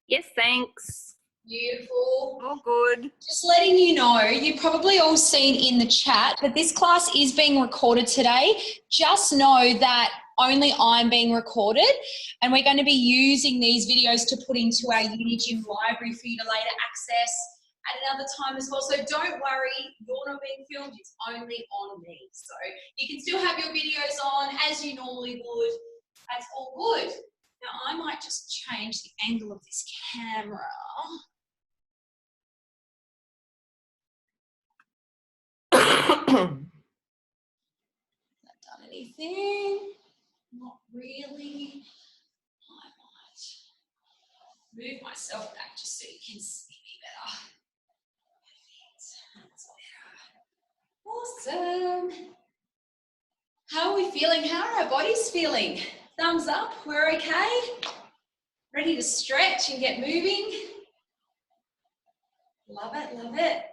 Yes, thanks. Beautiful. All good. Just letting you know, you've probably all seen in the chat, but this class is being recorded today. Just know that only I'm being recorded, and we're going to be using these videos to put into our Unigym library for you to later access at another time as well. So don't worry, you're not being filmed, it's only on me. So you can still have your videos on as you normally would. That's all good. Now I might just change the angle of this camera. Done anything? Not really. I might move myself back just so you can see me better. That's awesome. How are we feeling? How are our bodies feeling? Thumbs up, we're okay? Ready to stretch and get moving? Love it, love it.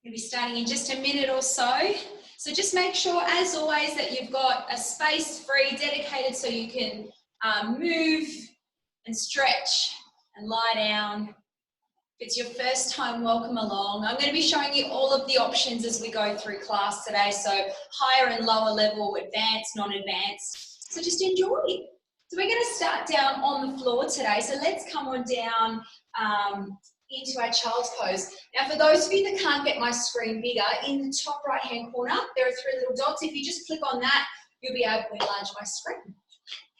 We'll be starting in just a minute or so. So just make sure, as always, that you've got a space free, dedicated, so you can move and stretch and lie down. If it's your first time, welcome along. I'm going to be showing you all of the options as we go through class today. So higher and lower level, advanced, non-advanced. So just enjoy. So we're going to start down on the floor today. So let's come on down into our child's pose. Now, for those of you that can't get my screen bigger, in the top right-hand corner, there are 3 little dots. If you just click on that, you'll be able to enlarge my screen.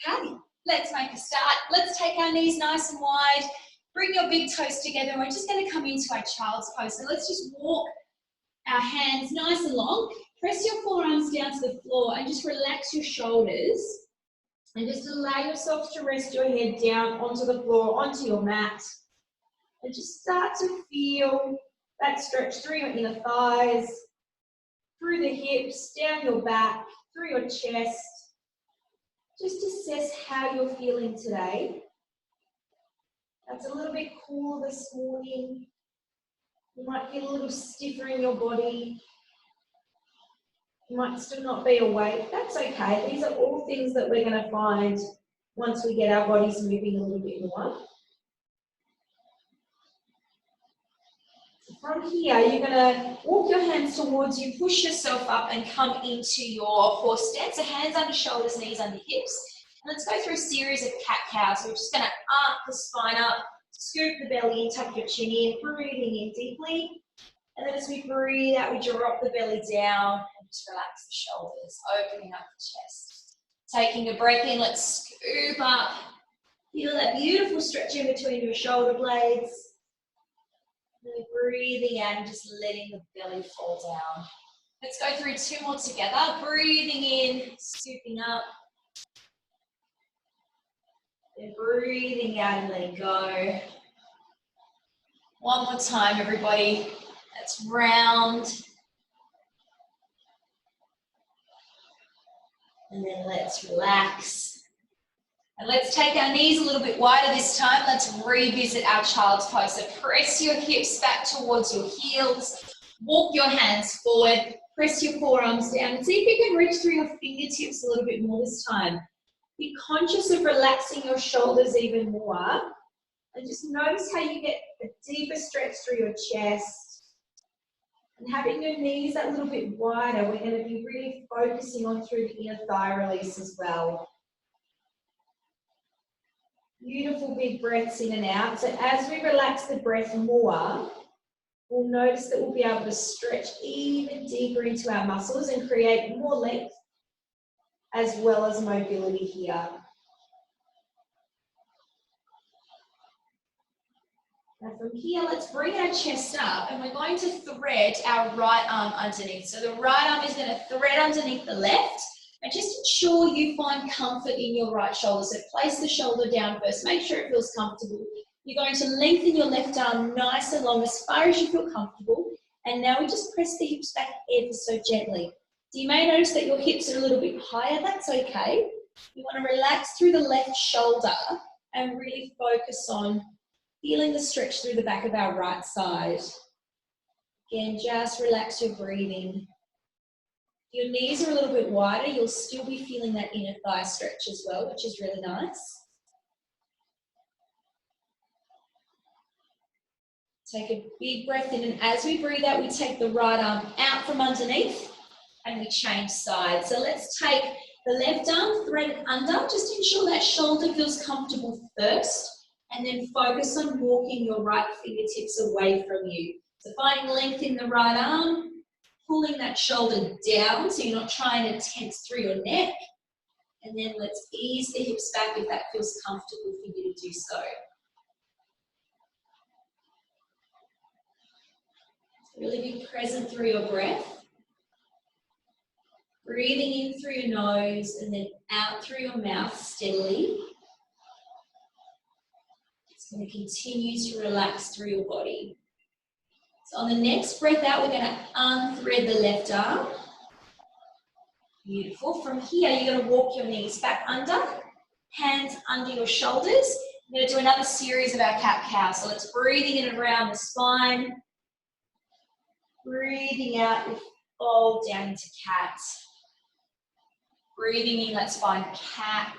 Okay, let's make a start. Let's take our knees nice and wide. Bring your big toes together, and we're just going to come into our child's pose. So let's just walk our hands nice and long. Press your forearms down to the floor and just relax your shoulders. And just allow yourself to rest your head down onto the floor, onto your mat. And just start to feel that stretch through your inner thighs, through the hips, down your back, through your chest. Just assess how you're feeling today. That's a little bit cool this morning. You might feel a little stiffer in your body. You might still not be awake. That's okay. These are all things that we're going to find once we get our bodies moving a little bit more. From here, you're going to walk your hands towards you, push yourself up and come into your horse stance. So hands under shoulders, knees under hips. And let's go through a series of cat-cows. So we're just going to arc the spine up, scoop the belly in, tuck your chin in, breathing in deeply. And then as we breathe out, we drop the belly down and just relax the shoulders, opening up the chest. Taking a breath in, let's scoop up. Feel that beautiful stretch in between your shoulder blades. Really breathing out and just letting the belly fall down. Let's go through 2 more together. Breathing in, scooping up. Then breathing out and letting go. One more time, everybody. That's round. And then let's relax. And let's take our knees a little bit wider this time. Let's revisit our child's pose. So press your hips back towards your heels. Walk your hands forward. Press your forearms down. And see if you can reach through your fingertips a little bit more this time. Be conscious of relaxing your shoulders even more. And just notice how you get a deeper stretch through your chest. And having your knees a little bit wider, we're going to be really focusing on through the inner thigh release as well. Beautiful big breaths in and out. So as we relax the breath more, we'll notice that we'll be able to stretch even deeper into our muscles and create more length as well as mobility here. Now from here, let's bring our chest up and we're going to thread our right arm underneath. So the right arm is going to thread underneath the left. And just ensure you find comfort in your right shoulder. So place the shoulder down first. Make sure it feels comfortable. You're going to lengthen your left arm nice and long as far as you feel comfortable. And now we just press the hips back ever so gently. So you may notice that your hips are a little bit higher. That's okay. You want to relax through the left shoulder and really focus on feeling the stretch through the back of our right side. Again, just relax your breathing. Your knees are a little bit wider, you'll still be feeling that inner thigh stretch as well, which is really nice. Take a big breath in, and as we breathe out, we take the right arm out from underneath and we change sides. So let's take the left arm, thread it under, just ensure that shoulder feels comfortable first, and then focus on walking your right fingertips away from you. So finding length in the right arm, pulling that shoulder down so you're not trying to tense through your neck, and then let's ease the hips back if that feels comfortable for you to do so. Really be present through your breath. Breathing in through your nose and then out through your mouth steadily. It's going to continue to relax through your body. So on the next breath out, we're going to unthread the left arm. Beautiful. From here, you're going to walk your knees back under, hands under your shoulders. We're going to do another series of our cat-cow. So let's breathing in around the spine. Breathing out, we fold down into cat. Breathing in, let's find cat.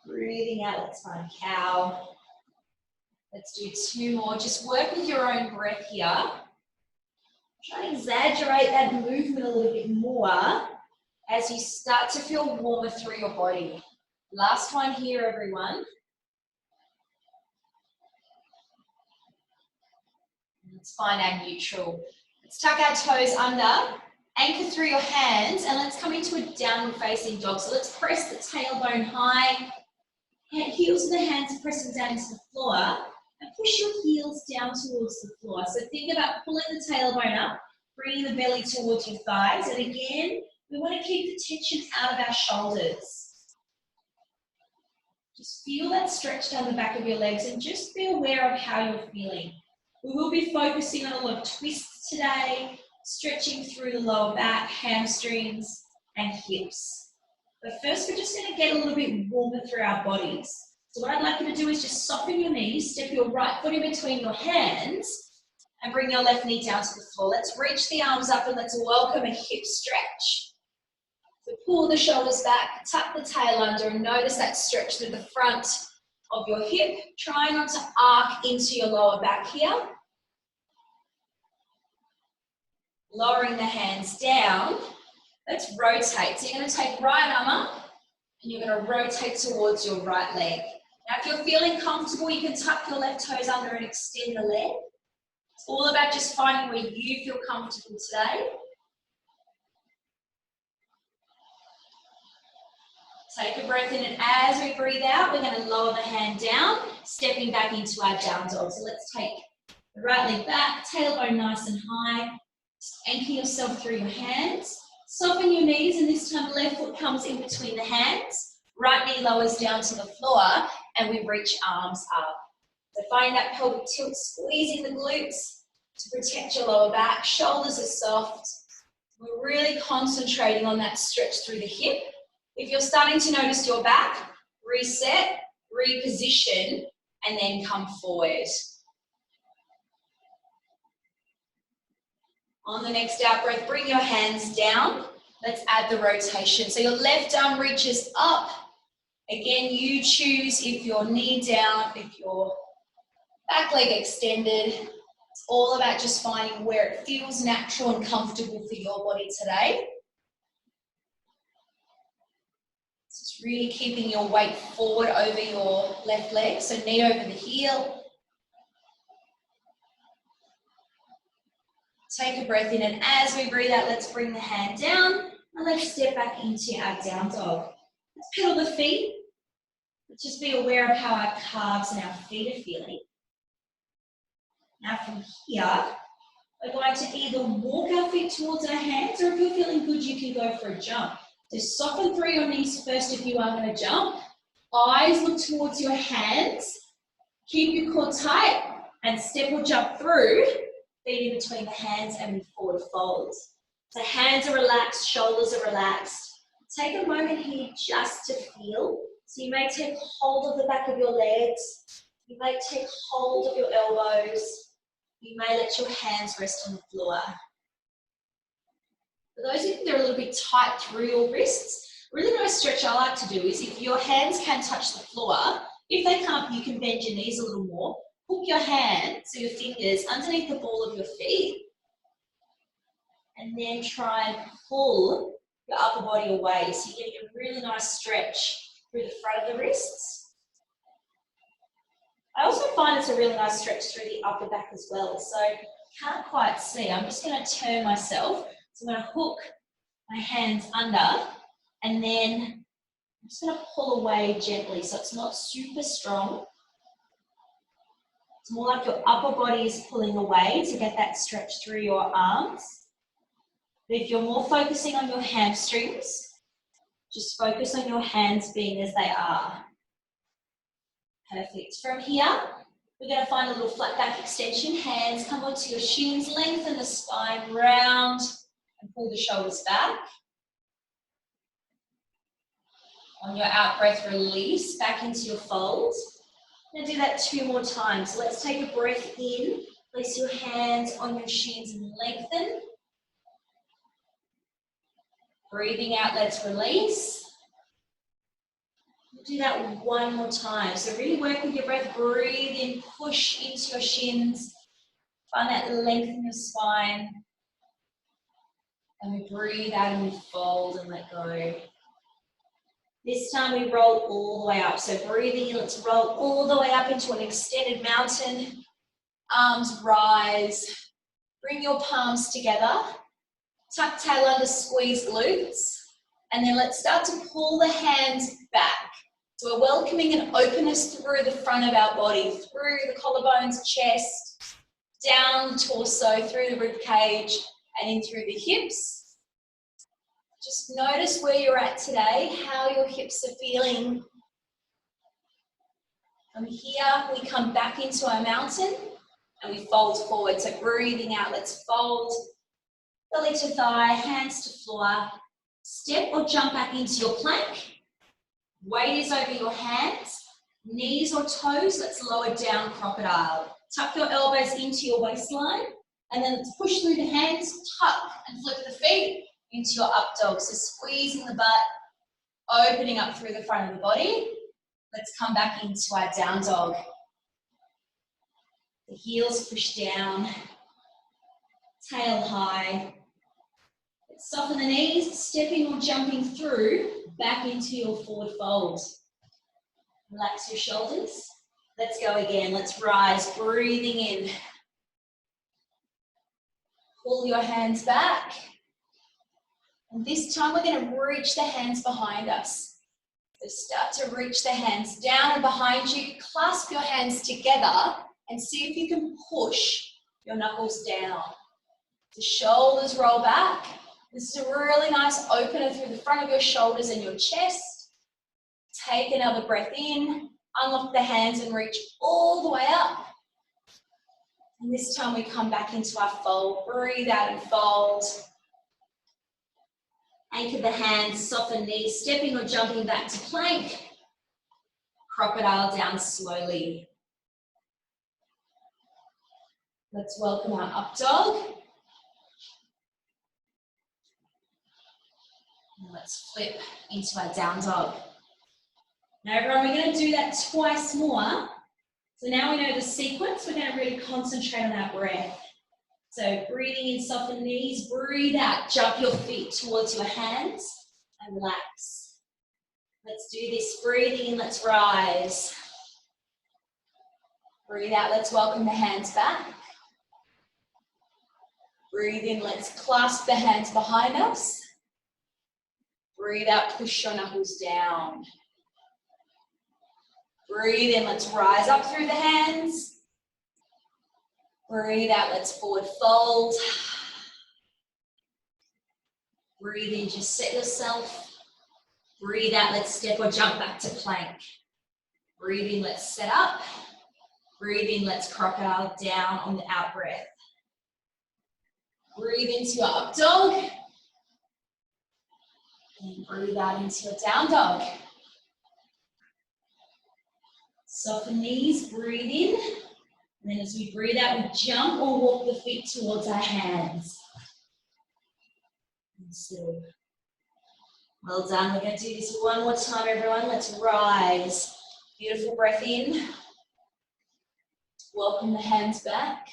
Breathing out, let's find cow. Let's do 2 more. Just work with your own breath here. Try and exaggerate that movement a little bit more as you start to feel warmer through your body. Last one here, everyone. Let's find our neutral. Let's tuck our toes under, anchor through your hands, and let's come into a downward facing dog. So let's press the tailbone high, heels of the hands pressing down into the floor, and push your heels down towards the floor. So think about pulling the tailbone up, bringing the belly towards your thighs, and again, we want to keep the tension out of our shoulders. Just feel that stretch down the back of your legs and just be aware of how you're feeling. We will be focusing on a lot of twists today, stretching through the lower back, hamstrings, and hips. But first, we're just going to get a little bit warmer through our bodies. So what I'd like you to do is just soften your knees, step your right foot in between your hands, and bring your left knee down to the floor. Let's reach the arms up and let's welcome a hip stretch. So pull the shoulders back, tuck the tail under, and notice that stretch through the front of your hip. Try not to arc into your lower back here. Lowering the hands down, let's rotate. So you're going to take right arm up and you're going to rotate towards your right leg. Now if you're feeling comfortable, you can tuck your left toes under and extend the leg. It's all about just finding where you feel comfortable today. Take a breath in, and as we breathe out, we're going to lower the hand down, stepping back into our down dog. So let's take the right leg back, tailbone nice and high. Just anchor yourself through your hands. Soften your knees, and this time left foot comes in between the hands. Right knee lowers down to the floor, and we reach arms up. So find that pelvic tilt, squeezing the glutes to protect your lower back. Shoulders are soft. We're really concentrating on that stretch through the hip. If you're starting to notice your back, reset, reposition, and then come forward. On the next out breath, bring your hands down. Let's add the rotation. So your left arm reaches up. Again, you choose if your knee down, if your back leg extended. It's all about just finding where it feels natural and comfortable for your body today. Just really keeping your weight forward over your left leg, so knee over the heel. Take a breath in, and as we breathe out, let's bring the hand down and let's step back into our down dog. Let's pedal the feet. Let's just be aware of how our calves and our feet are feeling. Now from here, we're going to either walk our feet towards our hands, or if you're feeling good, you can go for a jump. So soften through your knees first if you are going to jump. Eyes look towards your hands. Keep your core tight and step or jump through. Feet in between the hands and we forward fold. So hands are relaxed, shoulders are relaxed. Take a moment here just to feel. So you may take hold of the back of your legs. You may take hold of your elbows. You may let your hands rest on the floor. For those of you that are a little bit tight through your wrists, a really nice stretch I like to do is if your hands can touch the floor, if they can't, you can bend your knees a little more. hook your hands, so your fingers, underneath the ball of your feet, and then try and pull your upper body away. So you're getting a really nice stretch through the front of the wrists. I also find it's a really nice stretch through the upper back as well. So can't quite see. I'm just going to turn myself. So I'm going to hook my hands under, and then I'm just going to pull away gently, so it's not super strong. It's more like your upper body is pulling away to get that stretch through your arms. But if you're more focusing on your hamstrings, just focus on your hands being as they are. Perfect. From here, we're going to find a little flat back extension. Hands come onto your shins, lengthen the spine round, and pull the shoulders back. On your out breath, release back into your fold. I'm going to do that 2 more times. So let's take a breath in. Place your hands on your shins and lengthen. Breathing out, let's release. We'll do that 1 more time. So really work with your breath. Breathe in, push into your shins. Find that length in your spine. And we breathe out and we fold and let go. This time we roll all the way up. So breathing in, let's roll all the way up into an extended mountain. Arms rise. Bring your palms together. Tuck tail under, squeeze glutes. And then let's start to pull the hands back. So we're welcoming an openness through the front of our body, through the collarbones, chest, down the torso, through the rib cage, and in through the hips. Just notice where you're at today, how your hips are feeling. From here, we come back into our mountain and we fold forward. So breathing out, let's fold. Belly to thigh, hands to floor. Step or jump back into your plank. Weight is over your hands. Knees or toes, let's lower down crocodile. Tuck your elbows into your waistline. And then let's push through the hands, tuck and flip the feet into your up dog. So squeezing the butt, opening up through the front of the body. Let's come back into our down dog. The heels push down, tail high. Let's soften the knees, stepping or jumping through back into your forward fold. Relax your shoulders. Let's go again. Let's rise, breathing in. Pull your hands back. And this time we're going to reach the hands behind us. So start to reach the hands down and behind you. Clasp your hands together and see if you can push your knuckles down. The shoulders roll back. This is a really nice opener through the front of your shoulders and your chest. Take another breath in. Unlock the hands and reach all the way up. And this time we come back into our fold. Breathe out and fold. Anchor the hands, soften knees, stepping or jumping back to plank. Crocodile down slowly. Let's welcome our up dog. And let's flip into our down dog. Now everyone, we're going to do that twice more. So now we know the sequence, we're going to really concentrate on that breath. So breathing in, soften knees, breathe out, jump your feet towards your hands and relax. Let's do this, breathing in, let's rise. Breathe out, let's welcome the hands back. Breathe in, let's clasp the hands behind us. Breathe out, push your knuckles down. Breathe in, let's rise up through the hands. Breathe out, let's forward fold. Breathe in, just set yourself. Breathe out, let's step or jump back to plank. Breathe in, let's set up. Breathe in, let's crocodile down on the out breath. Breathe into your up dog. And breathe out into your down dog. Soften knees, breathe in. And then as we breathe out, we jump or walk the feet towards our hands. And so, well done. We're going to do this one more time, everyone. Let's rise. Beautiful breath in. Welcome the hands back.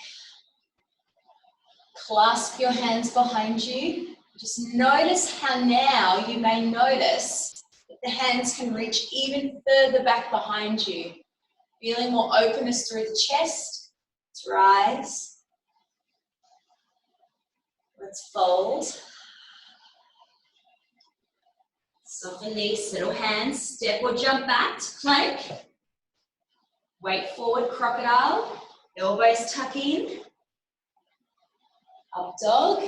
Clasp your hands behind you. Just notice how now you may notice that the hands can reach even further back behind you. Feeling more openness through the chest. Let's rise. Let's fold. Soften knees, settle hands, step or jump back to plank. Weight forward, crocodile. Elbows tuck in. Up dog.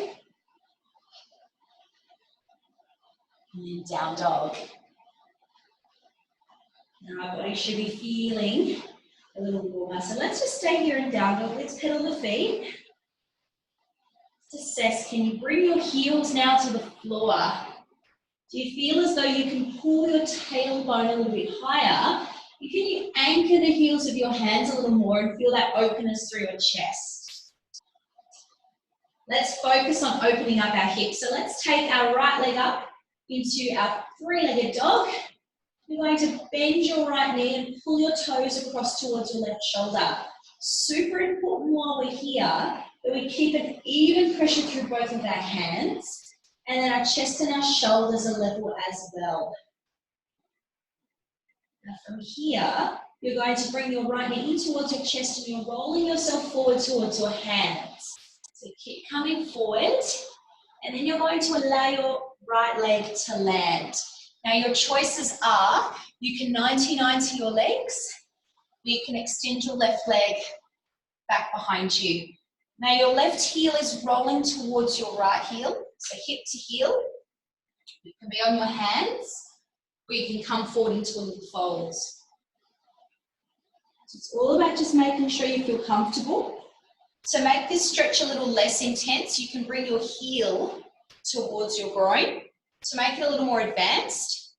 And then down dog. Now our body should be feeling a little warmer. So let's just stay here in down dog. Let's pedal the feet. Let's assess, can you bring your heels now to the floor? Do you feel as though you can pull your tailbone a little bit higher? Can you anchor the heels of your hands a little more and feel that openness through your chest? Let's focus on opening up our hips. So let's take our right leg up into our three-legged dog. You're going to bend your right knee and pull your toes across towards your left shoulder. Super important while we're here that we keep an even pressure through both of our hands, and then our chest and our shoulders are level as well. Now from here, you're going to bring your right knee in towards your chest and you're rolling yourself forward towards your hands. So keep coming forward, and then you're going to allow your right leg to land. Now your choices are, you can 90-90 your legs, you can extend your left leg back behind you. Now your left heel is rolling towards your right heel, so hip to heel. You can be on your hands, or you can come forward into a little fold. So it's all about just making sure you feel comfortable. To make this stretch a little less intense, you can bring your heel towards your groin. To make it a little more advanced,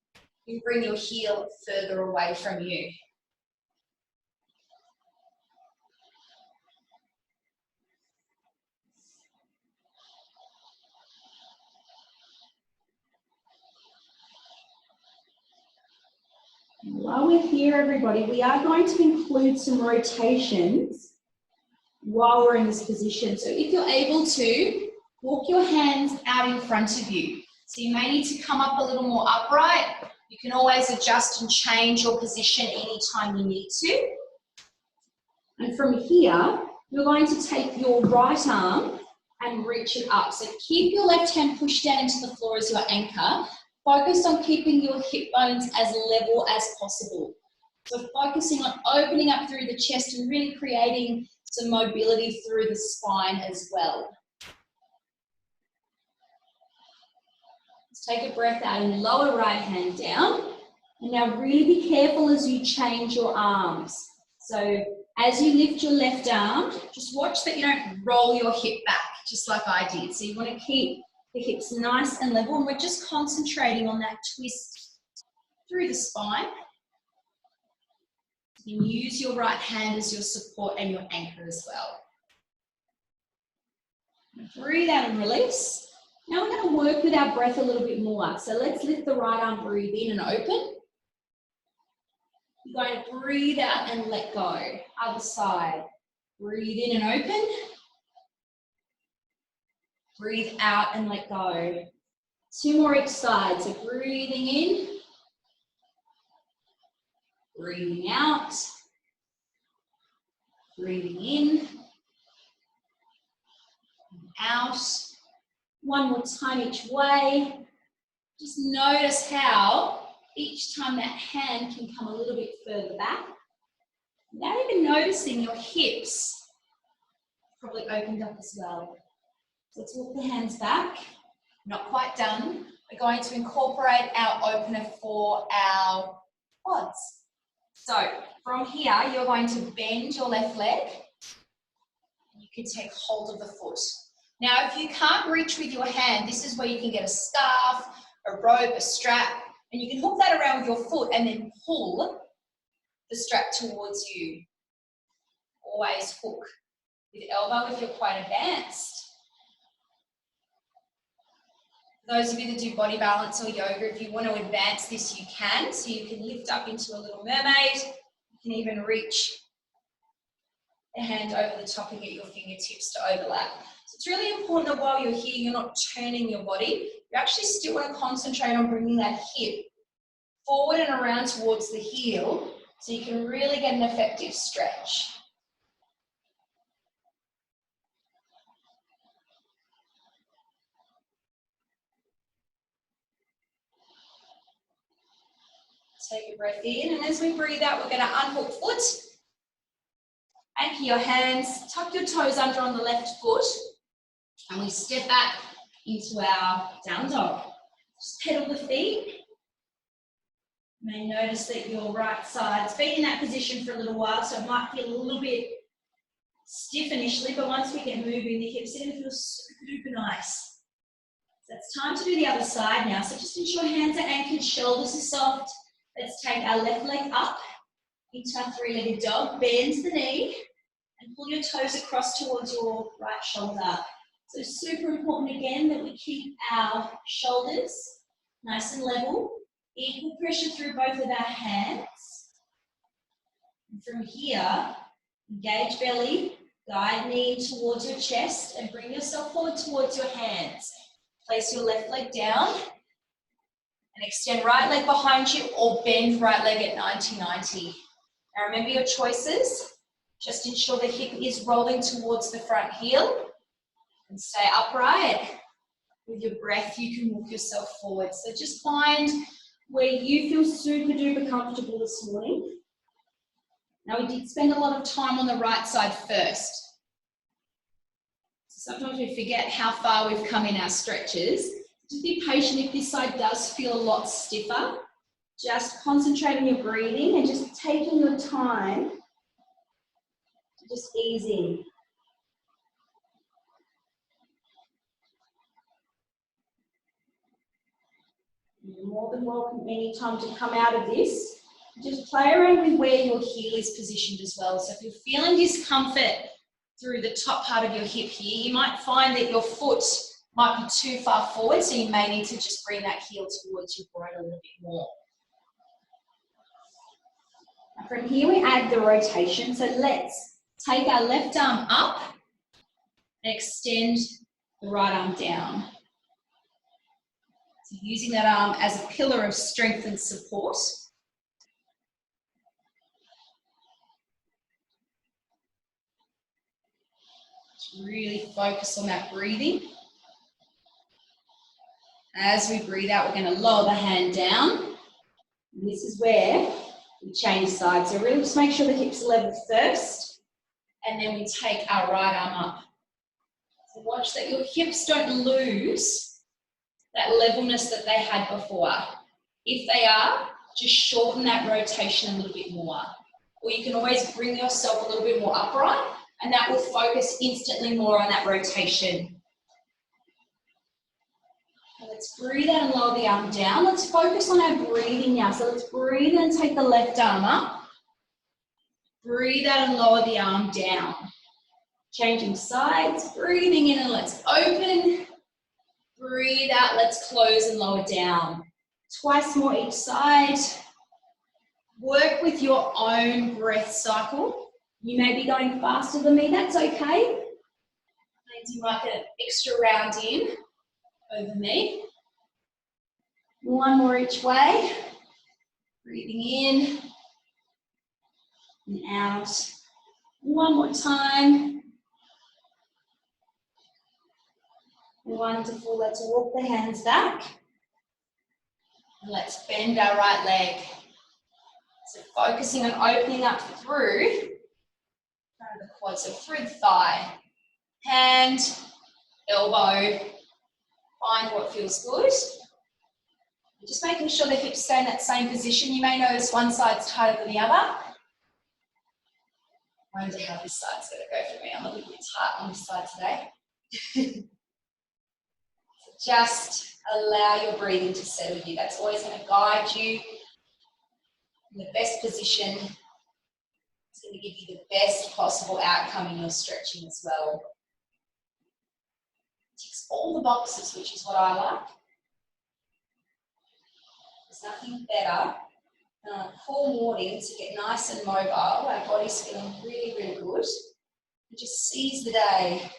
you can bring your heel further away from you. While we're here, everybody, we are going to include some rotations while we're in this position. So if you're able to, walk your hands out in front of you. So you may need to come up a little more upright. You can always adjust and change your position anytime you need to. And from here, you're going to take your right arm and reach it up. So keep your left hand pushed down into the floor as your anchor. Focus on keeping your hip bones as level as possible. So focusing on opening up through the chest and really creating some mobility through the spine as well. Let's take a breath out and lower right hand down. And now really be careful as you change your arms. So as you lift your left arm, just watch that you don't roll your hip back, just like I did. So you want to keep the hips nice and level, and we're just concentrating on that twist through the spine. You can use your right hand as your support and your anchor as well. Breathe out and release. Now we're going to work with our breath a little bit more. So let's lift the right arm, breathe in and open. You're going to breathe out and let go. Other side. Breathe in and open. Breathe out and let go. Two more each side. So breathing in. Breathing out. Breathing in. Out. One more time each way. Just notice how each time that hand can come a little bit further back. Now even noticing your hips probably opened up as well. So let's walk the hands back. Not quite done. We're going to incorporate our opener for our quads. So from here, you're going to bend your left leg. You can take hold of the foot. Now, if you can't reach with your hand, this is where you can get a scarf, a rope, a strap, and you can hook that around with your foot and then pull the strap towards you. Always hook with elbow if you're quite advanced. For those of you that do body balance or yoga, if you want to advance this, you can. So you can lift up into a little mermaid. You can even reach the hand over the top and get your fingertips to overlap. So it's really important that while you're here, you're not turning your body. You actually still want to concentrate on bringing that hip forward and around towards the heel so you can really get an effective stretch. Take a breath in, and as we breathe out, we're going to unhook foot, anchor your hands, tuck your toes under on the left foot, and we step back into our down dog. Just pedal the feet. You may notice that your right side's been in that position for a little while, so it might feel a little bit stiff initially, but once we get moving, the hips are going to feel super duper nice. So it's time to do the other side now. So just ensure hands are anchored, shoulders are soft. Let's take our left leg up into our three-legged dog. Bend the knee and pull your toes across towards your right shoulder. So super important again that we keep our shoulders nice and level. Equal pressure through both of our hands. And from here, engage belly, guide knee towards your chest and bring yourself forward towards your hands. Place your left leg down and extend right leg behind you or bend right leg at 90-90. Now remember your choices. Just ensure the hip is rolling towards the front heel and stay upright. With your breath, you can walk yourself forward. So just find where you feel super duper comfortable this morning. Now we did spend a lot of time on the right side first. So sometimes we forget how far we've come in our stretches. Just be patient if this side does feel a lot stiffer. Just concentrate on your breathing and just taking your time to just ease in. You're more than welcome anytime to come out of this. Just play around with where your heel is positioned as well. So if you're feeling discomfort through the top part of your hip here, you might find that your foot might be too far forward, so you may need to just bring that heel towards your groin a little bit more. Now from here we add the rotation. So let's take our left arm up and extend the right arm down. So using that arm as a pillar of strength and support. Just really focus on that breathing. As we breathe out, we're going to lower the hand down. And this is where we change sides. So really just make sure the hips are level first, and then we take our right arm up. So watch that your hips don't lose that levelness that they had before. If they are, just shorten that rotation a little bit more. Or you can always bring yourself a little bit more upright, and that will focus instantly more on that rotation. Let's breathe out and lower the arm down. Let's focus on our breathing now. So let's breathe and take the left arm up. Breathe out and lower the arm down. Changing sides, breathing in and let's open. Breathe out, let's close and lower down. Twice more each side. Work with your own breath cycle. You may be going faster than me, that's okay. Means you might get an extra round in over me. One more each way. Breathing in and out. One more time. Wonderful. Let's walk the hands back. And let's bend our right leg. So focusing on opening up through front of the quad, so through the thigh. Hand, elbow. Find what feels good. Just making sure the hips stay in that same position. You may notice one side's tighter than the other. I wonder how this side's going to go for me. I'm a little bit tight on this side today. So just allow your breathing to settle you. That's always going to guide you in the best position. It's going to give you the best possible outcome in your stretching as well. It ticks all the boxes, which is what I like. There's nothing better than on a cool morning to get nice and mobile. Our body's feeling really, really good. And just seize the day.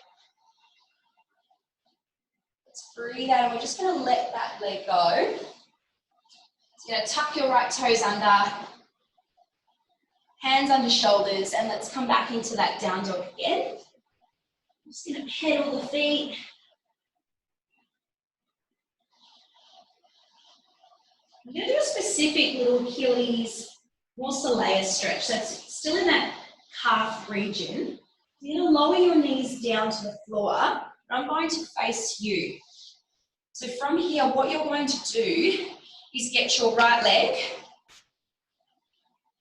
Let's breathe out, and we're just going to let that leg go. So you're going to tuck your right toes under, hands under shoulders, and let's come back into that down dog again. I'm just going to pedal the feet. I'm going to do a specific little Achilles more soleus stretch. That's still in that calf region. You're going to lower your knees down to the floor. I'm going to face you. So from here, what you're going to do is get your right leg,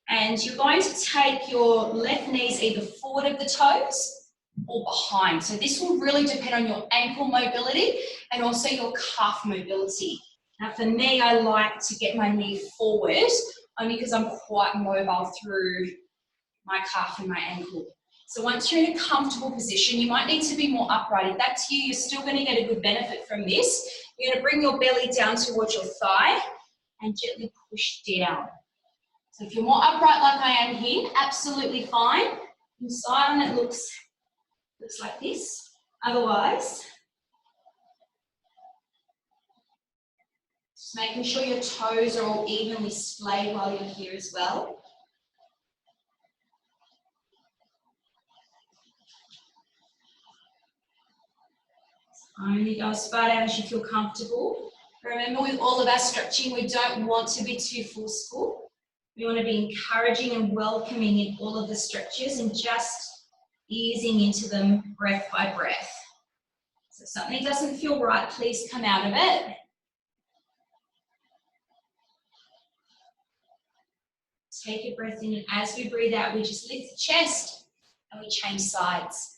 and you're going to take your left knees either forward of the toes or behind. So this will really depend on your ankle mobility and also your calf mobility. Now for me, I like to get my knee forward only because I'm quite mobile through my calf and my ankle. So once you're in a comfortable position, you might need to be more upright. If that's you, you're still going to get a good benefit from this. You're going to bring your belly down towards your thigh and gently push down. So if you're more upright like I am here, absolutely fine. Inside on it looks like this. Otherwise, just making sure your toes are all evenly splayed while you're here as well. Only go as far down as you feel comfortable. Remember, with all of our stretching, we don't want to be too forceful. We want to be encouraging and welcoming in all of the stretches and just easing into them breath by breath. So if something doesn't feel right, please come out of it. Take a breath in, and as we breathe out, we just lift the chest and we change sides.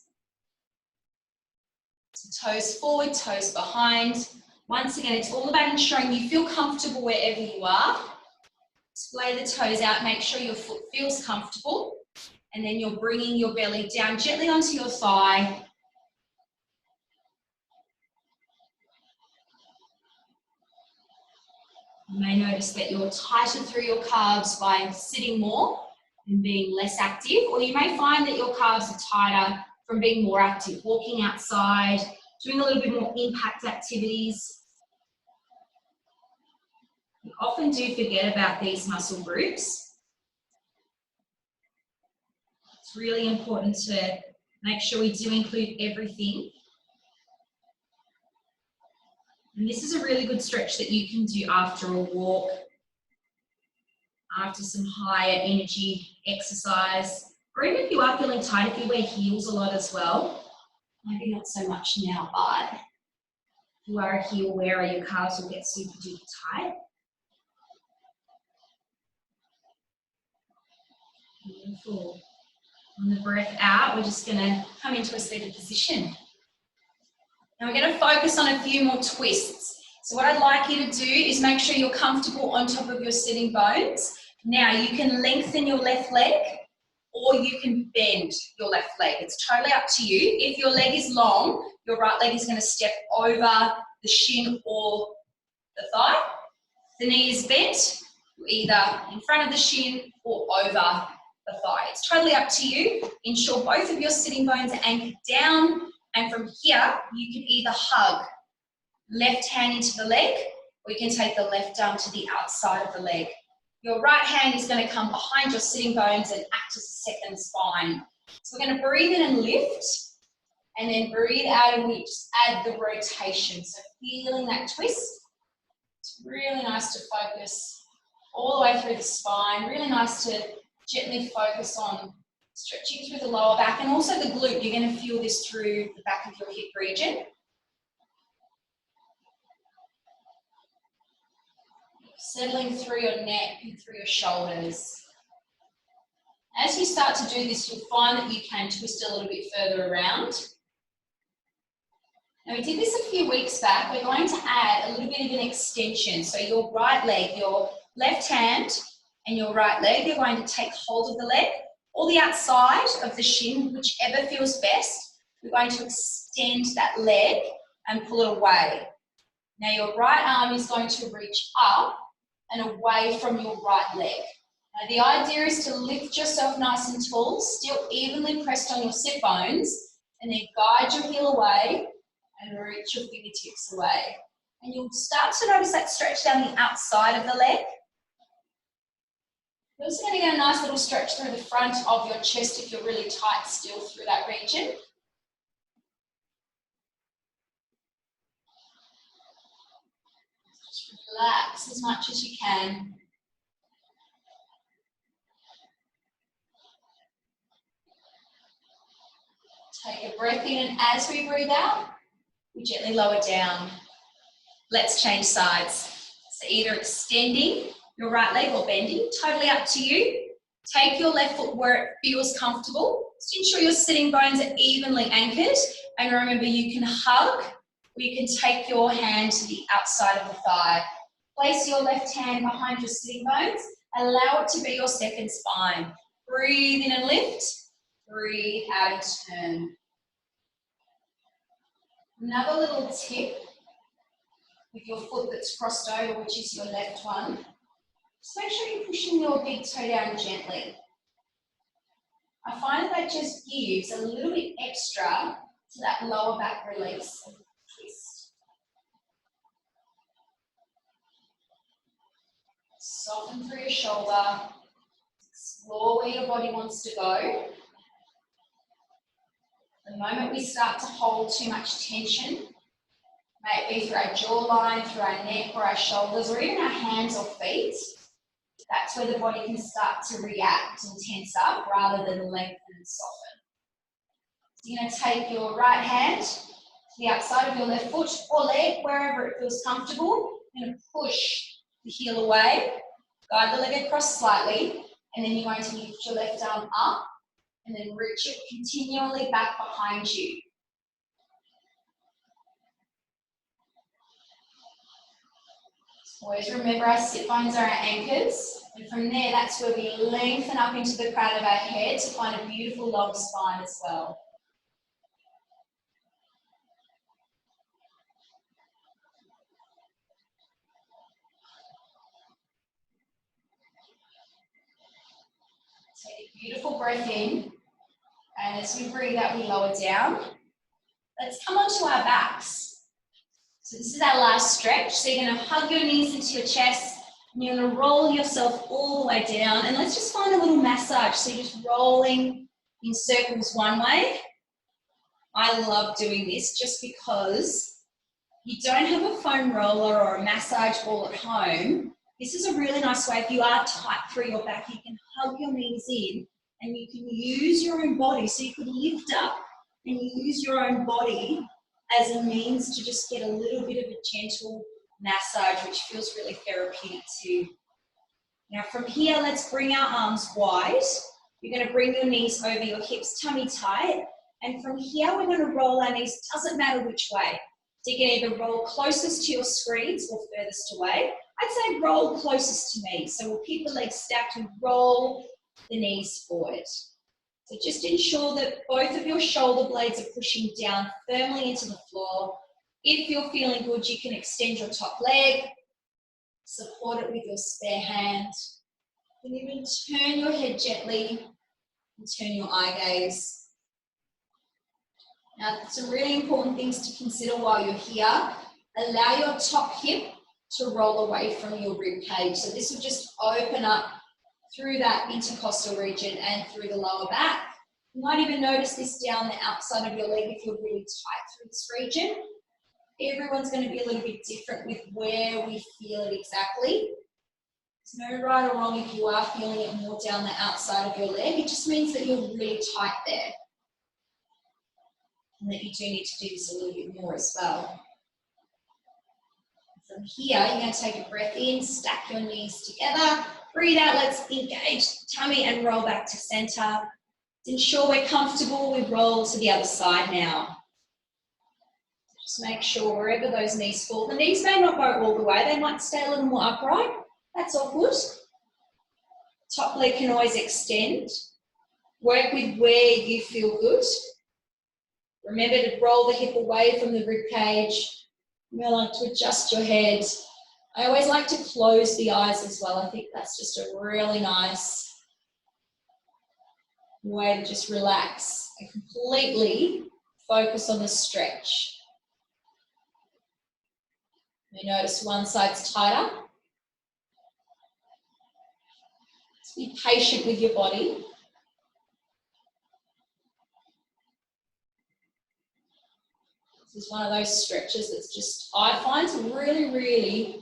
So toes forward, toes behind. Once again, it's all about ensuring you feel comfortable wherever you are. Splay the toes out, make sure your foot feels comfortable, and then you're bringing your belly down gently onto your thigh. You may notice that you're tighter through your calves by sitting more and being less active, or you may find that your calves are tighter from being more active, walking outside, doing a little bit more impact activities. We often do forget about these muscle groups. It's really important to make sure we do include everything. And this is a really good stretch that you can do after a walk, after some higher energy exercise, or even if you are feeling tight, if you wear heels a lot as well. Maybe not so much now, but if you are a heel wearer, your calves will get super duper tight. Beautiful. On the breath out, we're just going to come into a seated position. Now we're going to focus on a few more twists. So what I'd like you to do is make sure you're comfortable on top of your sitting bones. Now you can lengthen your left leg or you can bend your left leg. It's totally up to you. If your leg is long, your right leg is going to step over the shin or the thigh. The knee is bent, either in front of the shin or over the thigh. It's totally up to you. Ensure both of your sitting bones are anchored down, and from here you can either hug left hand into the leg or you can take the left arm to the outside of the leg. Your right hand is going to come behind your sitting bones and act as a second spine. So we're going to breathe in and lift, and then breathe out and we just add the rotation. So feeling that twist. It's really nice to focus all the way through the spine. Really nice to gently focus on stretching through the lower back and also the glute. You're going to feel this through the back of your hip region. Settling through your neck and through your shoulders. As you start to do this, you'll find that you can twist a little bit further around. Now we did this a few weeks back. We're going to add a little bit of an extension. So your right leg, your left hand and your right leg, you're going to take hold of the leg or the outside of the shin, whichever feels best. We're going to extend that leg and pull it away. Now your right arm is going to reach up and away from your right leg. Now, the idea is to lift yourself nice and tall, still evenly pressed on your sit bones, and then guide your heel away and reach your fingertips away. And you'll start to notice that stretch down the outside of the leg. You're also going to get a nice little stretch through the front of your chest if you're really tight still through that region. Just relax as much as you can. Take a breath in, and as we breathe out, we gently lower down. Let's change sides. So either extending your right leg or bending, totally up to you. Take your left foot where it feels comfortable. Just ensure your sitting bones are evenly anchored. And remember, you can hug or you can take your hand to the outside of the thigh. Place your left hand behind your sitting bones. Allow it to be your second spine. Breathe in and lift. Breathe out and turn. Another little tip with your foot that's crossed over, which is your left one. Just make sure you're pushing your big toe down gently. I find that just gives a little bit extra to that lower back release and twist. Soften through your shoulder. Explore where your body wants to go. The moment we start to hold too much tension, may it be through our jawline, through our neck or our shoulders, or even our hands or feet, that's where the body can start to react and tense up rather than lengthen and soften. So you're going to take your right hand to the outside of your left foot or leg, wherever it feels comfortable. You're going to push the heel away, guide the leg across slightly, and then you're going to lift your left arm up and then reach it continually back behind you. Always remember our sit bones are our anchors, and from there that's where we lengthen up into the crown of our head to find a beautiful long spine as well. Take a beautiful breath in, and as we breathe out we lower down. Let's come onto our backs. So this is our last stretch. So you're going to hug your knees into your chest and you're going to roll yourself all the way down. And let's just find a little massage. So you're just rolling in circles one way. I love doing this just because you don't have a foam roller or a massage ball at home. This is a really nice way. If you are tight through your back, you can hug your knees in and you can use your own body. So you could lift up and use your own body as a means to just get a little bit of a gentle massage, which feels really therapeutic too. Now from here, let's bring our arms wide. You're going to bring your knees over your hips, tummy tight. And from here, we're going to roll our knees, doesn't matter which way. So you can either roll closest to your screens or furthest away. I'd say roll closest to me. So we'll keep the legs stacked and roll the knees forward. So just ensure that both of your shoulder blades are pushing down firmly into the floor. If you're feeling good, you can extend your top leg, support it with your spare hand. And even turn your head gently and turn your eye gaze. Now, some really important things to consider while you're here. Allow your top hip to roll away from your rib cage. So this will just open up through that intercostal region and through the lower back. You might even notice this down the outside of your leg if you're really tight through this region. Everyone's going to be a little bit different with where we feel it exactly. There's no right or wrong if you are feeling it more down the outside of your leg. It just means that you're really tight there. And that you do need to do this a little bit more as well. From here, you're going to take a breath in, stack your knees together, breathe out, let's engage the tummy and roll back to center. Ensure we're comfortable, we roll to the other side now. Just make sure wherever those knees fall, the knees may not go all the way, they might stay a little more upright, that's all good. Top leg can always extend. Work with where you feel good. Remember to roll the hip away from the rib cage. You might like to adjust your head I always like to close the eyes as well. I think that's just a really nice way to just relax and completely focus on the stretch. You notice one side's tighter. Just be patient with your body. This is one of those stretches that's just, I find, really, really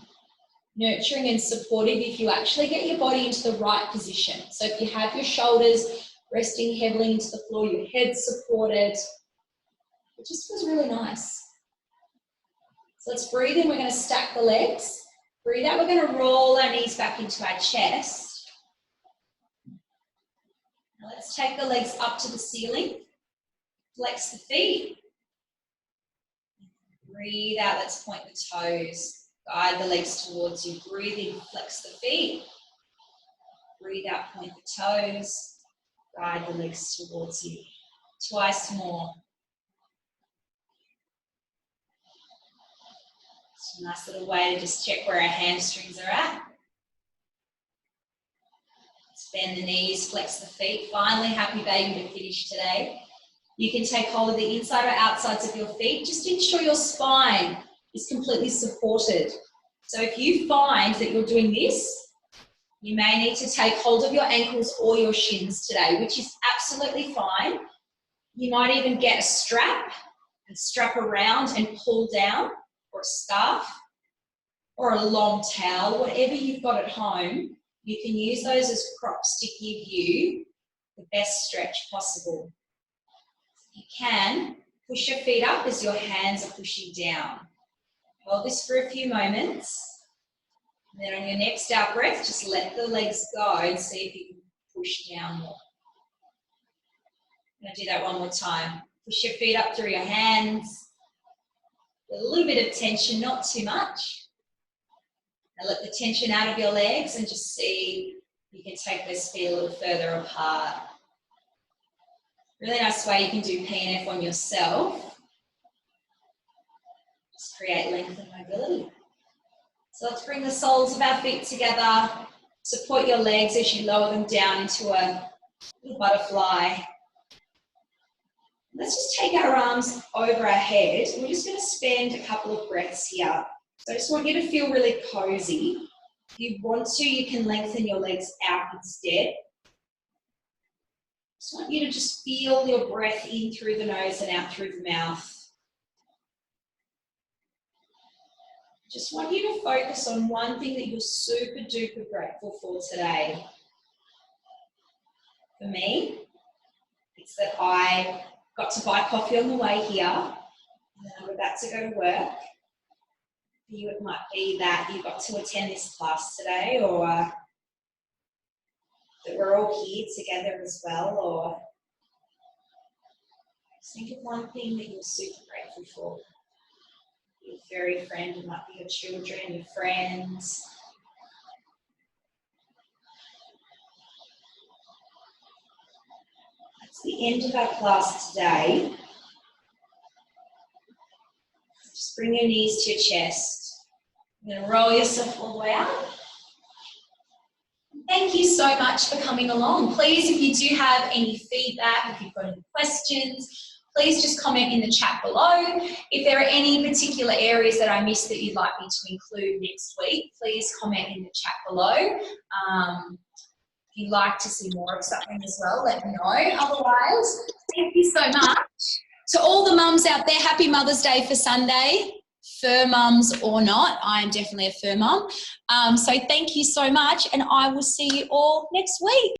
nurturing and supportive if you actually get your body into the right position. So if you have your shoulders resting heavily into the floor, your head supported, it just feels really nice. So let's breathe in, we're going to stack the legs. Breathe out, we're going to roll our knees back into our chest. Now let's take the legs up to the ceiling. Flex the feet. Breathe out, let's point the toes. Guide the legs towards you. Breathe in, flex the feet. Breathe out, point the toes. Guide the legs towards you. Twice more. It's a nice little way to just check where our hamstrings are at. Let's bend the knees, flex the feet. Finally, happy baby to finish today. You can take hold of the inside or outsides of your feet. Just ensure your spine is completely supported. So if you find that you're doing this, you may need to take hold of your ankles or your shins today, which is absolutely fine. You might even get a strap and strap around and pull down, or a scarf, or a long towel, whatever you've got at home. You can use those as props to give you the best stretch possible. You can push your feet up as your hands are pushing down. Hold this for a few moments. And then on your next out breath, just let the legs go and see if you can push down more. I'm going to do that one more time. Push your feet up through your hands. A little bit of tension, not too much. And let the tension out of your legs and just see if you can take those feet a little further apart. Really nice way you can do PNF on yourself. Just create length and mobility. So let's bring the soles of our feet together. Support your legs as you lower them down into a little butterfly. Let's just take our arms over our head. We're just going to spend a couple of breaths here. So I just want you to feel really cozy. If you want to, you can lengthen your legs out instead. Just want you to just feel your breath in through the nose and out through the mouth. Just want you to focus on one thing that you're super duper grateful for today. For me, it's that I got to buy coffee on the way here, and then I'm about to go to work. For you, it might be that you got to attend this class today, or that we're all here together as well, or just think of one thing that you're super grateful for. Your furry friend, it might be your children, your friends. That's the end of our class today. Just bring your knees to your chest. You're going to roll yourself all the way out. Thank you so much for coming along. Please, if you do have any feedback, if you've got any questions, please just comment in the chat below. If there are any particular areas that I missed that you'd like me to include next week, please comment in the chat below. If you'd like to see more of something as well, let me know. Otherwise, thank you so much. To all the mums out there, happy Mother's Day for Sunday. Fur mums or not, I am definitely a fur mum. So thank you so much, and I will see you all next week.